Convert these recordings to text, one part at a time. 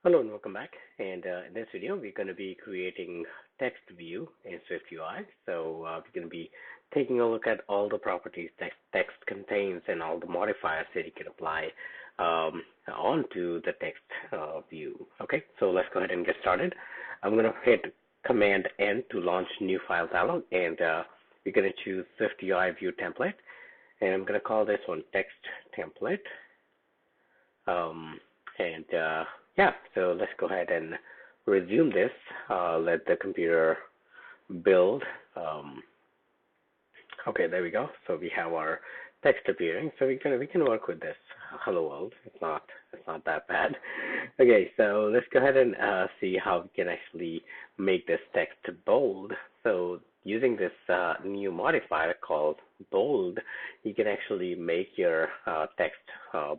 Hello and welcome back. And in this video, we're going to be creating text view in SwiftUI. So we're going to be taking a look at all the properties that text contains and all the modifiers that you can apply onto the text view. Okay, so let's go ahead and get started. I'm going to hit Command N to launch new file dialog, and we're going to choose SwiftUI view template, and I'm going to call this one text template. Yeah, so let's go ahead and resume this. Let the computer build. Okay, there we go. So we have our text appearing. So we can work with this. Hello world. It's not that bad. Okay, so let's go ahead and see how we can actually make this text bold. So using this new modifier called bold, you can actually make your text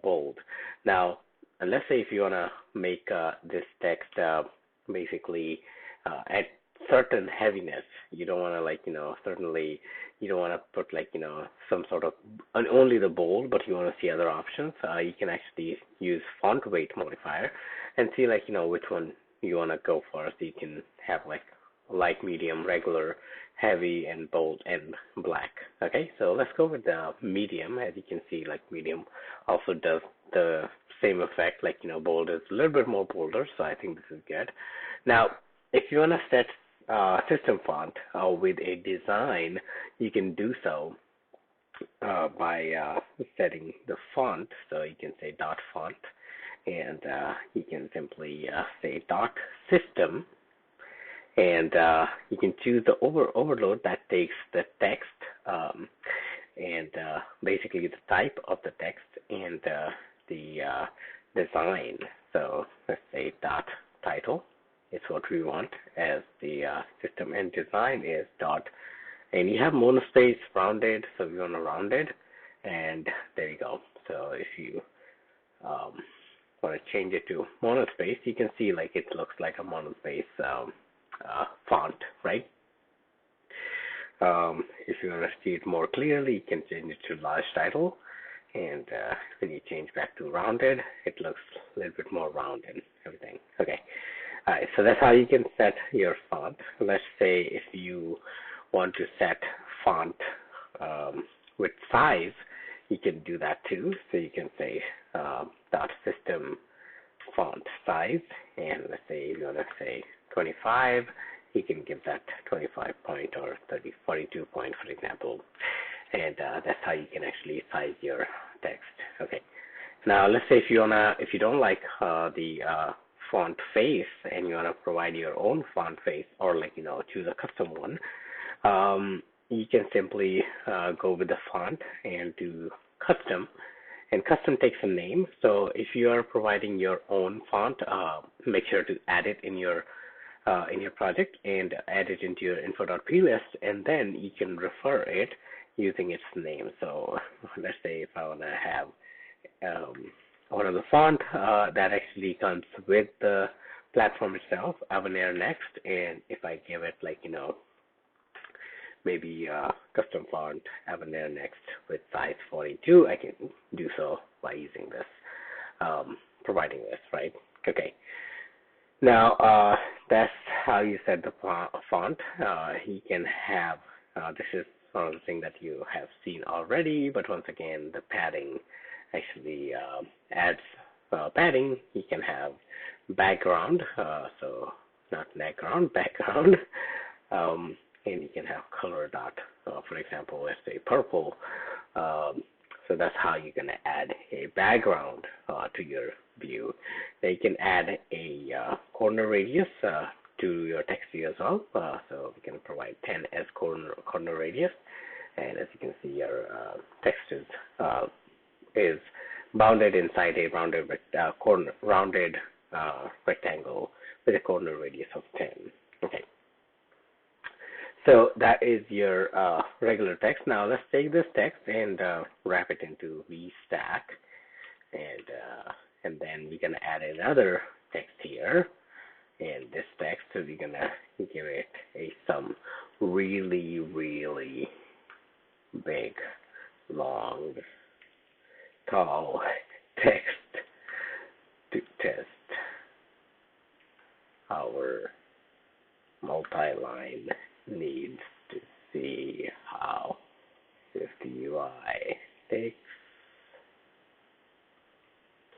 bold. Now, and let's say if you want to make this text basically at certain heaviness, you don't want to certainly you don't want to put some sort of only the bold, but you want to see other options. You can actually use font weight modifier and see which one you want to go for. So you can have light, medium, regular, heavy, and bold, and black. Okay, so let's go with the medium. As you can see, medium also does the same effect. Bold is a little bit more bolder, so I think this is good. Now, if you want to set system font with a design, you can do so by setting the font. So you can say dot font, and you can simply say dot system, and you can choose the overload that takes the text and basically the type of the text and the design. So let's say dot title is what we want as the system, and design is dot, and you have monospace rounded, so we want to round it, and there you go. So if you want to change it to monospace, you can see it looks like a monospace font, right? If you want to see it more clearly, you can change it to large title, and when you change back to rounded, it looks a little bit more round and everything. Okay, all right, so that's how you can set your font. Let's say if you want to set font with size, you can do that too. So you can say dot system font size, and let's say you want to say 25, you can give that 25 point or 42 point, for example, and that's how you can actually size your text. Okay. Now let's say if you don't like the font face and you want to provide your own font face, or choose a custom one, you can simply go with the font and do custom. And custom takes a name. So if you are providing your own font, make sure to add it in your project and add it into your info.plist, and then you can refer it using its name. So let's say if I want to have one of the font that actually comes with the platform itself, Avanar Next, and if I give it maybe custom font Avanar Next with size 42, I can do so by using this, providing this, right? Okay. Now, that's how you set the font. You can have, this is one of the things that you have seen already, but once again, the padding actually adds padding. You can have background, so not background, background, and you can have color dot. For example, let's say purple. So that's how you're going to add a background to your view. Then you can add a corner radius to your text view as well. So we can provide 10 as corner radius, and as you can see, your text is bounded inside a rounded rectangle with a corner radius of 10. Okay. So that is your regular text. Now let's take this text and wrap it into VStack, and then we're gonna add another text here. And this text, so we're gonna give it some really, really big, long, tall text to test. our multi-line needs to see how SwiftUI takes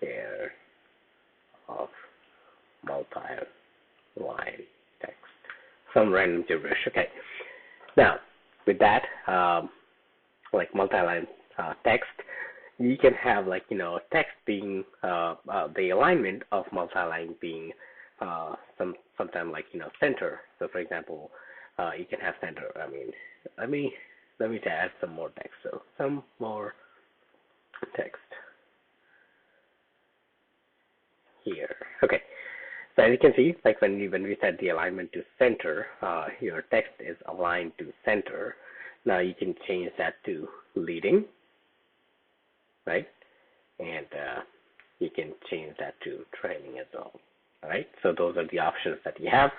care of multi-line text. Some random gibberish. Okay. Now, with that, like multi-line text, you can have like text being the alignment of multi-line being sometime like center. So for example, you can have center. I mean, let me add some more text. So some more text here. Okay. So as you can see, like when we set the alignment to center, your text is aligned to center. Now you can change that to leading, right? And you can change that to trailing as well. All right. So those are the options that you have.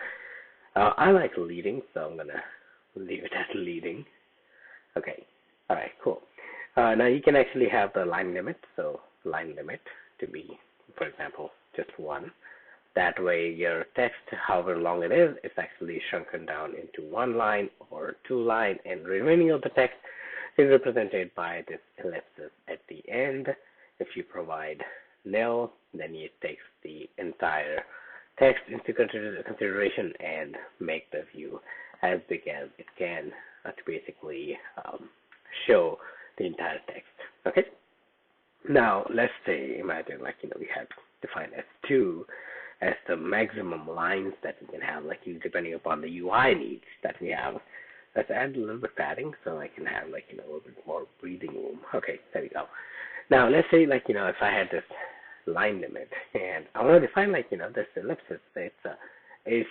I like leading, so I'm gonna leave it at leading. Okay. All right. Cool. Now you can actually have the line limit. So line limit to be, for example, just 1. That way your text, however long it is actually shrunken down into 1 line or 2 line, and remaining of the text is represented by this ellipsis at the end. If you provide nil, then it takes the entire text into consideration and make the view as big as it can to basically show the entire text. Okay. Now let's say, imagine like we had defined S2 as the maximum lines that we can have, like depending upon the UI needs that we have. Let's add a little bit padding so I can have like a little bit more breathing room. Okay, there we go. Now let's say like if I had this line limit and I want to define like this ellipsis, it's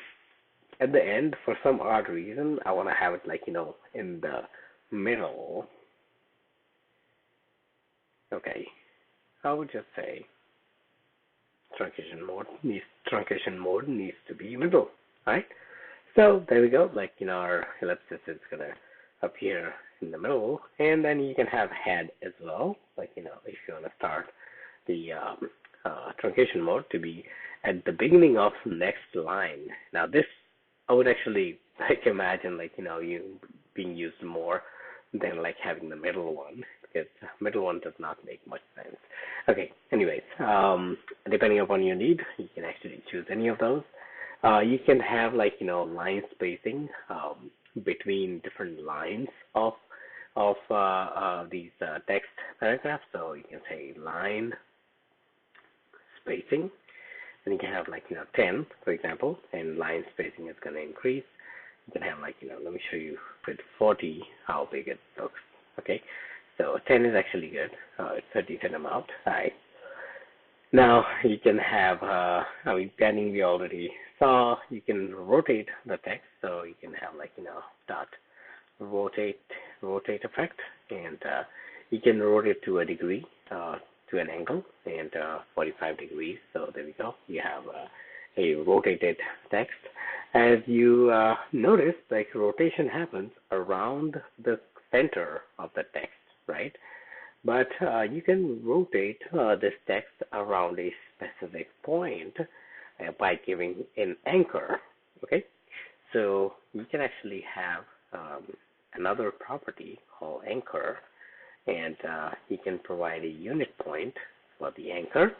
at the end for some odd reason I want to have it like in the middle. Okay, I would just say truncation mode needs to be middle, right? So there we go. Like our ellipsis is gonna appear in the middle, and then you can have head as well. Like if you want to start the truncation mode to be at the beginning of next line. Now this I would actually like imagine like you being used more than like having the middle one, because middle one does not make much sense. Okay, anyways, depending upon your need, you can actually choose any of those. You can have like line spacing between different lines of these text paragraphs. So you can say line spacing, and you can have like 10, for example, and line spacing is going to increase. You can have like let me show you with 40 how big it looks. Okay, so 10 is actually good. It's a decent amount. All right. Now you can have panning we already saw. You can rotate the text, so you can have like dot rotate effect, and you can rotate to a degree, to an angle, and 45 degrees. So there we go. You have a rotated text. As you notice, like rotation happens around the center of the text, right? But you can rotate this text around a specific point by giving an anchor. Okay, so you can actually have another property called anchor, and you can provide a unit point for the anchor.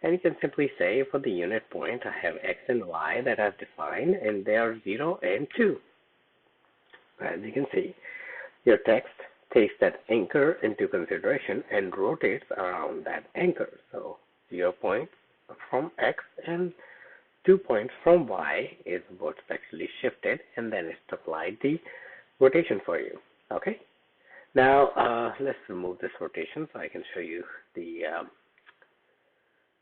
And you can simply say for the unit point, I have X and Y that I've defined, and they are 0 and 2. As you can see, your text takes that anchor into consideration and rotates around that anchor. So 0 points from X and 2 points from Y is what's actually shifted, and then it's applied the rotation for you. Okay. Now let's remove this rotation so I can show you the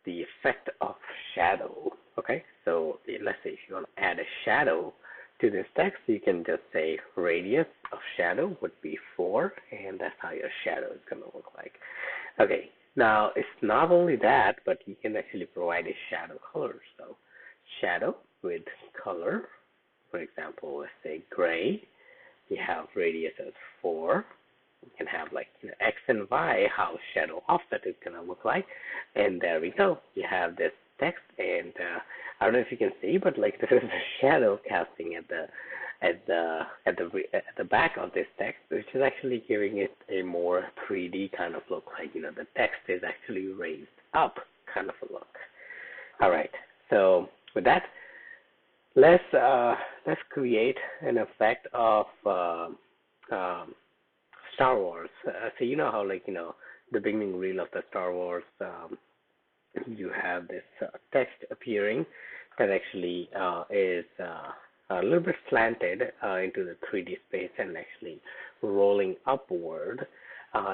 effect of shadow. Okay, so let's say if you want to add a shadow to this text, you can just say radius of shadow would be 4, and that's how your shadow is going to look like. Okay, now it's not only that, but you can actually provide a shadow color. So shadow with color, for example, let's say gray. You have radius as 4. You can have like X and Y, how shadow offset is going to look like. And there we go. You have this text, and I don't know if you can see, but like there is a shadow casting at the back of this text, which is actually giving it a more 3D kind of look. Like the text is actually raised up kind of a look. All right. So with that, let's create an effect of Star Wars. So how the beginning reel of the Star Wars, you have this text appearing that actually is a little bit slanted into the 3D space and actually rolling upward.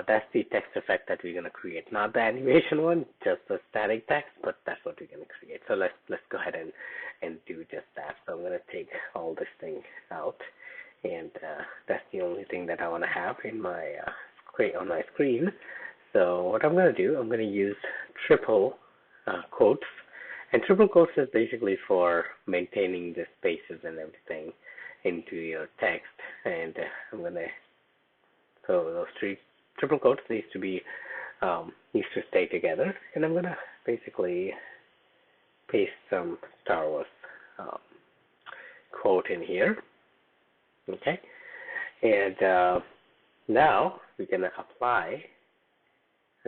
That's the text effect that we're going to create, not the animation one, just the static text, but that's what we're going to create. So let's go ahead and do just that. So I'm going to take all this thing out, and that's the only thing that I want to have in my on my screen. So what I'm going to do, I'm going to use triple quotes, and triple quotes is basically for maintaining the spaces and everything into your text. And I'm going to, so those three triple quotes needs to stay together, and I'm going to basically paste some Star Wars quote in here. Okay, and now we're going to apply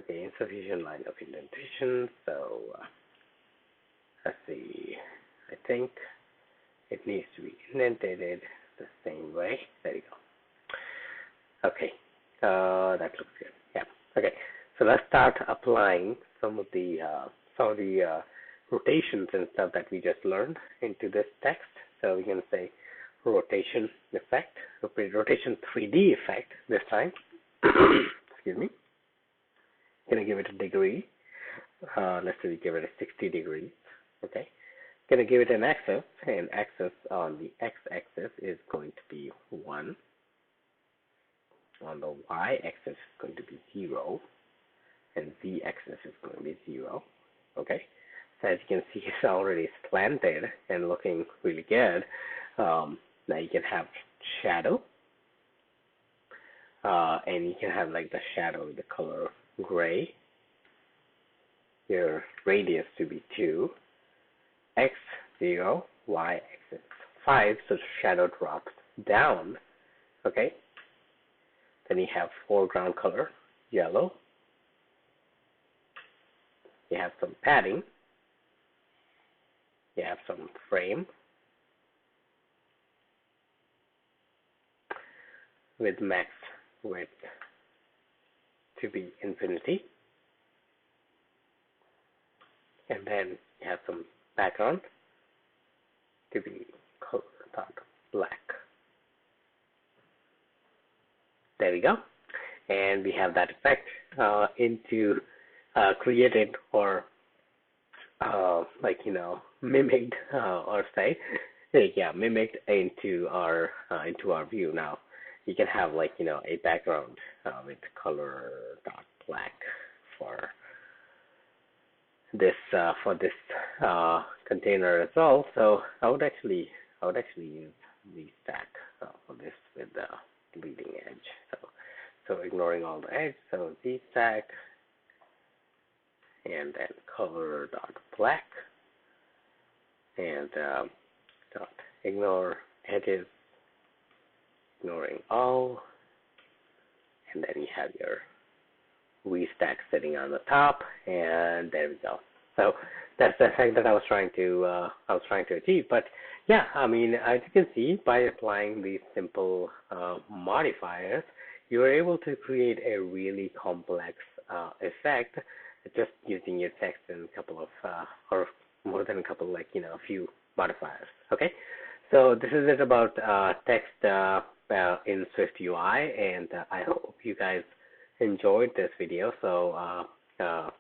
insufficient line of indentation. So let's see, I think it needs to be indented the same way. There you go. Okay, that looks good. Yeah. Okay, so let's start applying some of the rotations and stuff that we just learned into this text. So we're going to say rotation effect, rotation 3D effect this time. Excuse me. Going to give it a degree. Let's say we give it a 60 degrees. Okay. Going to give it an axis, and axis on the x-axis is going to be 1. On the y-axis is going to be 0, and z-axis is going to be 0. Okay. So as you can see, it's already slanted and looking really good. Now you can have shadow, and you can have like the shadow, the color gray. Your radius to be 2, x 0, y axis 5, so the shadow drops down. Okay. Then you have foreground color, yellow. You have some padding. You have some frame with max width to be infinity. And then you have some background to be color black. There we go. And we have that effect created or mimicked or say mimicked into our view. Now you can have a background with color black for this container as well. So I would actually use the stack for this with the leading edge. So ignoring all the edge, so the stack, and then color black, and ignore edges, ignoring all, and then you have your V-stack sitting on the top, and there we go. So that's the effect that I was trying to achieve. But yeah, I mean, as you can see, by applying these simple modifiers, you are able to create a really complex effect just using your text and a couple of or more than a couple, a few modifiers. Okay, so this is it about text in SwiftUI, and I hope you guys enjoyed this video. So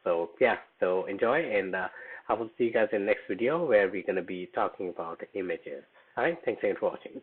so enjoy, and I will see you guys in the next video where we're going to be talking about images. All right, thanks again for watching.